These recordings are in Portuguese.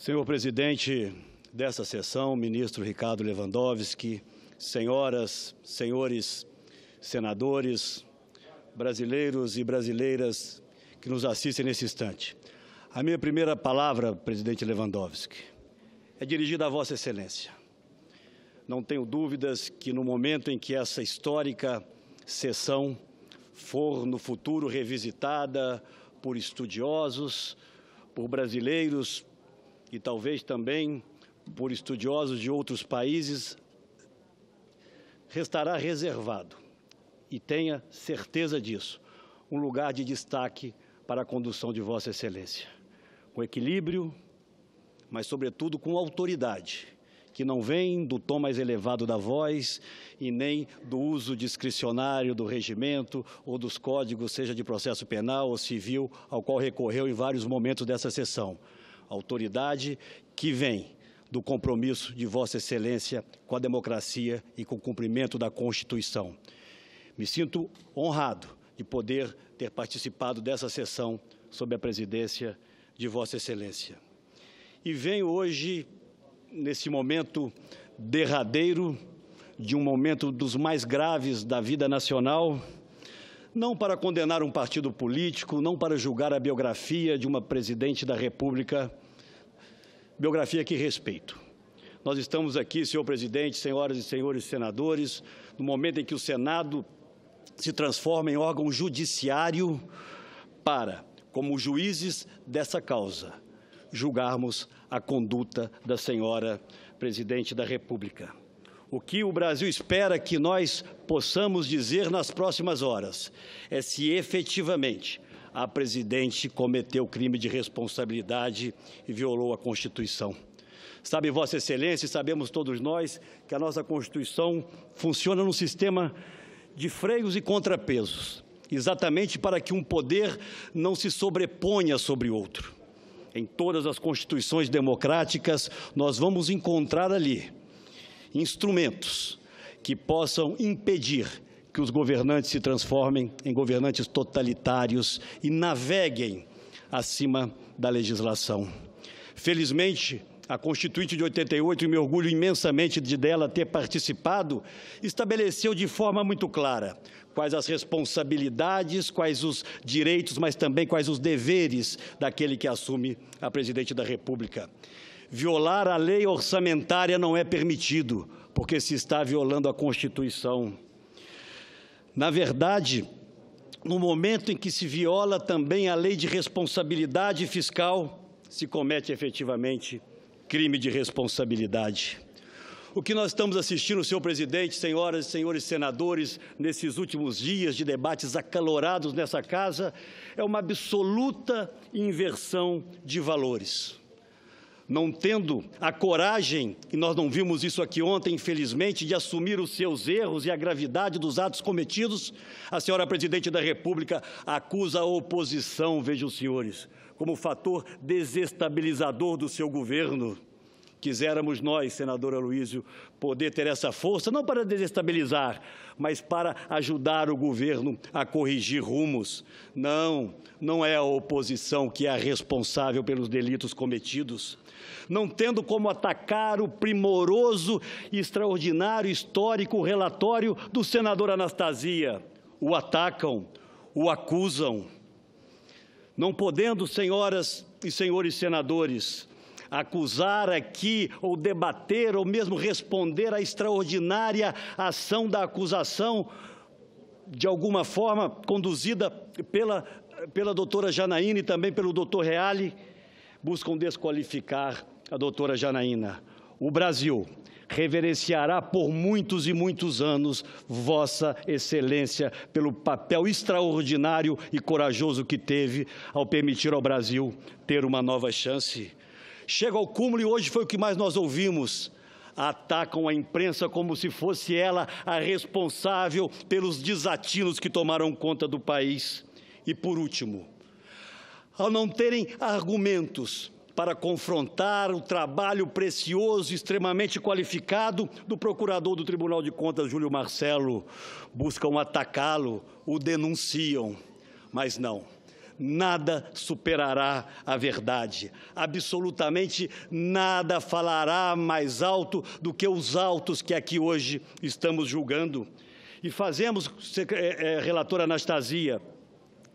Senhor presidente dessa sessão, ministro Ricardo Lewandowski, senhoras, senhores senadores, brasileiros e brasileiras que nos assistem nesse instante. A minha primeira palavra, presidente Lewandowski, é dirigida a Vossa Excelência. Não tenho dúvidas que no momento em que essa histórica sessão for no futuro revisitada por estudiosos, por brasileiros e talvez também por estudiosos de outros países, restará reservado, e tenha certeza disso, um lugar de destaque para a condução de Vossa Excelência, com equilíbrio, mas, sobretudo, com autoridade, que não vem do tom mais elevado da voz e nem do uso discricionário do regimento ou dos códigos, seja de processo penal ou civil, ao qual recorreu em vários momentos dessa sessão. Autoridade que vem do compromisso de Vossa Excelência com a democracia e com o cumprimento da Constituição. Me sinto honrado de poder ter participado dessa sessão sob a presidência de Vossa Excelência. E venho hoje, nesse momento derradeiro, de um momento dos mais graves da vida nacional, não para condenar um partido político, não para julgar a biografia de uma presidente da República, biografia que respeito. Nós estamos aqui, senhor presidente, senhoras e senhores senadores, no momento em que o Senado se transforma em órgão judiciário para, como juízes dessa causa, julgarmos a conduta da senhora presidente da República. O que o Brasil espera que nós possamos dizer nas próximas horas é se efetivamente a presidente cometeu crime de responsabilidade e violou a Constituição. Sabe, Vossa Excelência, e sabemos todos nós que a nossa Constituição funciona num sistema de freios e contrapesos, exatamente para que um poder não se sobreponha sobre outro. Em todas as constituições democráticas, nós vamos encontrar ali instrumentos que possam impedir que os governantes se transformem em governantes totalitários e naveguem acima da legislação. Felizmente, a Constituinte de 88, e me orgulho imensamente de dela ter participado, estabeleceu de forma muito clara quais as responsabilidades, quais os direitos, mas também quais os deveres daquele que assume a presidente da República. Violar a lei orçamentária não é permitido, porque se está violando a Constituição. Na verdade, no momento em que se viola também a lei de responsabilidade fiscal, se comete efetivamente crime de responsabilidade. O que nós estamos assistindo, senhor presidente, senhoras e senhores senadores, nesses últimos dias de debates acalorados nessa casa, é uma absoluta inversão de valores. Não tendo a coragem, e nós não vimos isso aqui ontem, infelizmente, de assumir os seus erros e a gravidade dos atos cometidos, a senhora presidente da República acusa a oposição, vejam os senhores, como fator desestabilizador do seu governo. Quiséramos nós, senador Aloysio, poder ter essa força, não para desestabilizar, mas para ajudar o governo a corrigir rumos. Não é a oposição que é a responsável pelos delitos cometidos. Não tendo como atacar o primoroso, extraordinário, histórico relatório do senador Anastasia, o atacam, o acusam. Não podendo, senhoras e senhores senadores, acusar aqui, ou debater, ou mesmo responder à extraordinária ação da acusação, de alguma forma conduzida pela doutora Janaína e também pelo doutor Reale, buscam desqualificar a doutora Janaína. O Brasil reverenciará por muitos e muitos anos Vossa Excelência pelo papel extraordinário e corajoso que teve ao permitir ao Brasil ter uma nova chance. Chega ao cúmulo, e hoje foi o que mais nós ouvimos, atacam a imprensa como se fosse ela a responsável pelos desatinos que tomaram conta do país. E, por último, ao não terem argumentos para confrontar o trabalho precioso e extremamente qualificado do procurador do Tribunal de Contas, Júlio Marcelo, buscam atacá-lo, o denunciam, mas nada superará a verdade. Absolutamente nada falará mais alto do que os autos que aqui hoje estamos julgando. E fazemos, relatora Anastasia,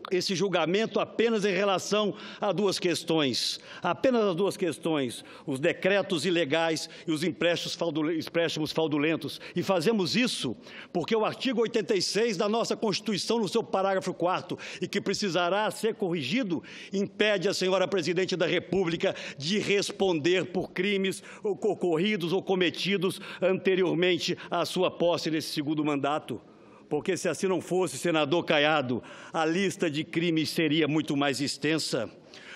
esse julgamento apenas em relação a duas questões, apenas as duas questões, os decretos ilegais e os empréstimos fraudulentos. E fazemos isso porque o artigo 86 da nossa Constituição, no seu parágrafo 4º, e que precisará ser corrigido, impede a senhora Presidente da República de responder por crimes ocorridos ou cometidos anteriormente à sua posse nesse segundo mandato. Porque se assim não fosse, senador Caiado, a lista de crimes seria muito mais extensa.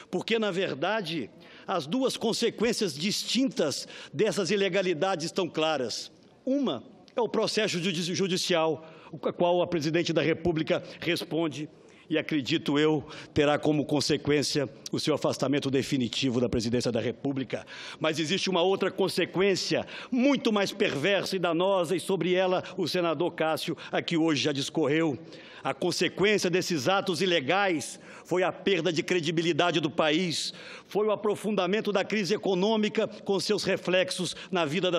Porque, na verdade, as duas consequências distintas dessas ilegalidades estão claras. Uma é o processo judicial, o qual a Presidente da República responde, e acredito eu, terá como consequência o seu afastamento definitivo da Presidência da República. Mas existe uma outra consequência, muito mais perversa e danosa, e sobre ela o senador Cássio aqui hoje já discorreu. A consequência desses atos ilegais foi a perda de credibilidade do país, foi o aprofundamento da crise econômica com seus reflexos na vida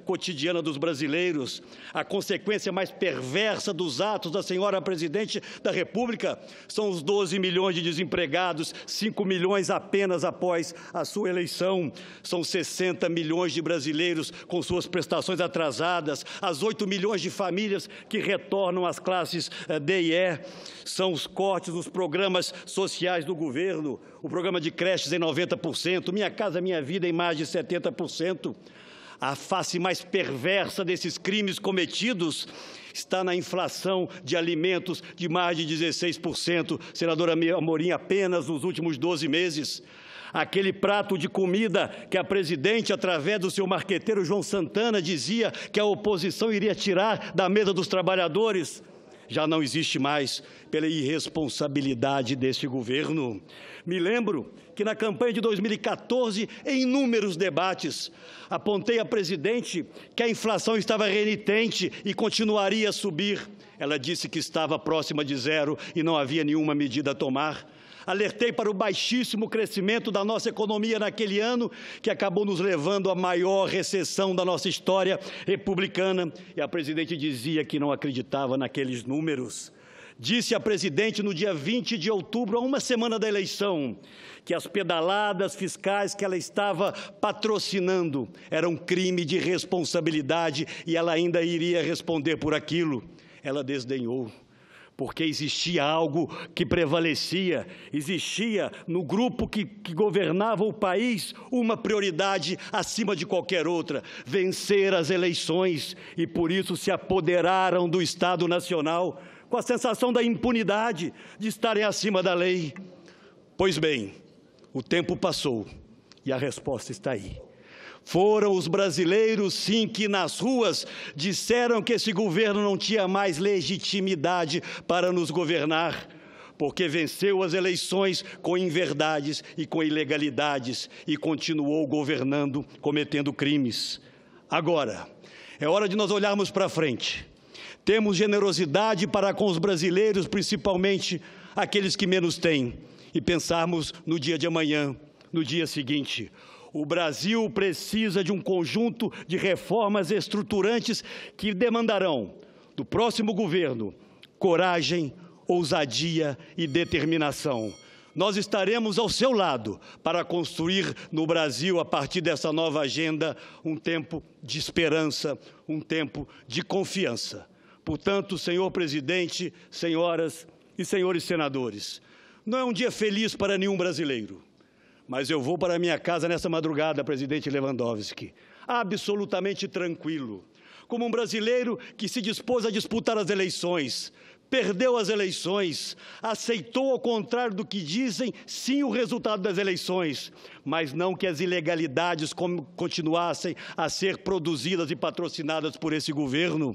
cotidiana dos brasileiros. A consequência mais perversa dos atos da senhora Presidente da República são os 12 milhões de desempregados, 5 milhões apenas após a sua eleição. São 60 milhões de brasileiros com suas prestações atrasadas, as 8 milhões de famílias que retornam às classes D e E. São os cortes nos programas sociais do governo, o programa de creches em 90%, Minha Casa Minha Vida em mais de 70%. A face mais perversa desses crimes cometidos está na inflação de alimentos de mais de 16%, senadora Amorim, apenas nos últimos 12 meses. Aquele prato de comida que a Presidente, através do seu marqueteiro João Santana, dizia que a oposição iria tirar da mesa dos trabalhadores, já não existe mais pela irresponsabilidade deste governo. Me lembro que na campanha de 2014, em inúmeros debates, apontei à Presidente que a inflação estava renitente e continuaria a subir. Ela disse que estava próxima de zero e não havia nenhuma medida a tomar. Alertei para o baixíssimo crescimento da nossa economia naquele ano, que acabou nos levando à maior recessão da nossa história republicana, e a Presidente dizia que não acreditava naqueles números. Disse a Presidente no dia 20 de outubro, a uma semana da eleição, que as pedaladas fiscais que ela estava patrocinando eram crime de responsabilidade e ela ainda iria responder por aquilo. Ela desdenhou. Porque existia algo que prevalecia, existia no grupo que governava o país uma prioridade acima de qualquer outra, vencer as eleições, e por isso se apoderaram do Estado Nacional, com a sensação da impunidade de estarem acima da lei. Pois bem, o tempo passou e a resposta está aí. Foram os brasileiros, sim, que nas ruas disseram que esse governo não tinha mais legitimidade para nos governar, porque venceu as eleições com inverdades e com ilegalidades e continuou governando, cometendo crimes. Agora, é hora de nós olharmos para frente. Temos generosidade para com os brasileiros, principalmente aqueles que menos têm, e pensarmos no dia de amanhã, no dia seguinte. O Brasil precisa de um conjunto de reformas estruturantes que demandarão do próximo governo coragem, ousadia e determinação. Nós estaremos ao seu lado para construir no Brasil, a partir dessa nova agenda, um tempo de esperança, um tempo de confiança. Portanto, senhor Presidente, senhoras e senhores senadores, não é um dia feliz para nenhum brasileiro. Mas eu vou para a minha casa nessa madrugada, presidente Lewandowski, absolutamente tranquilo, como um brasileiro que se dispôs a disputar as eleições, perdeu as eleições, aceitou, ao contrário do que dizem, sim, o resultado das eleições, mas não que as ilegalidades continuassem a ser produzidas e patrocinadas por esse governo.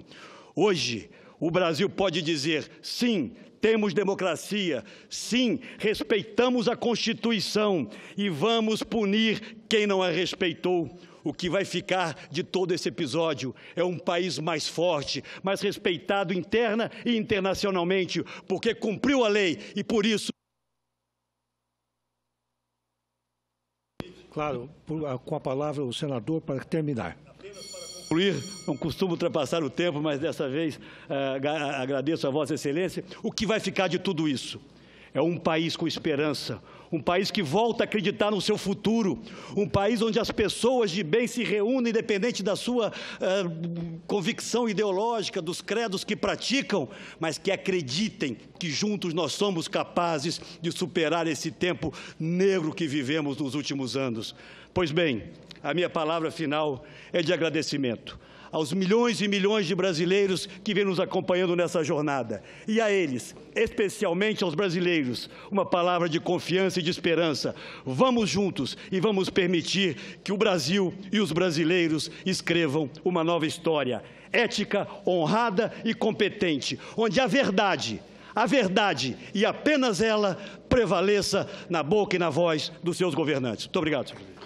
Hoje, o Brasil pode dizer, sim, temos democracia, sim, respeitamos a Constituição e vamos punir quem não a respeitou. O que vai ficar de todo esse episódio é um país mais forte, mais respeitado interna e internacionalmente, porque cumpriu a lei e, por isso, Claro, com a palavra o senador para terminar. Concluir, não costumo ultrapassar o tempo, mas dessa vez agradeço a Vossa Excelência. O que vai ficar de tudo isso? É um país com esperança, um país que volta a acreditar no seu futuro, um país onde as pessoas de bem se reúnem, independente da sua convicção ideológica, dos credos que praticam, mas que acreditem que juntos nós somos capazes de superar esse tempo negro que vivemos nos últimos anos. Pois bem, a minha palavra final é de agradecimento aos milhões e milhões de brasileiros que vêm nos acompanhando nessa jornada. E a eles, especialmente aos brasileiros, uma palavra de confiança e de esperança. Vamos juntos e vamos permitir que o Brasil e os brasileiros escrevam uma nova história, ética, honrada e competente, onde a verdade e apenas ela prevaleça na boca e na voz dos seus governantes. Muito obrigado, senhor presidente.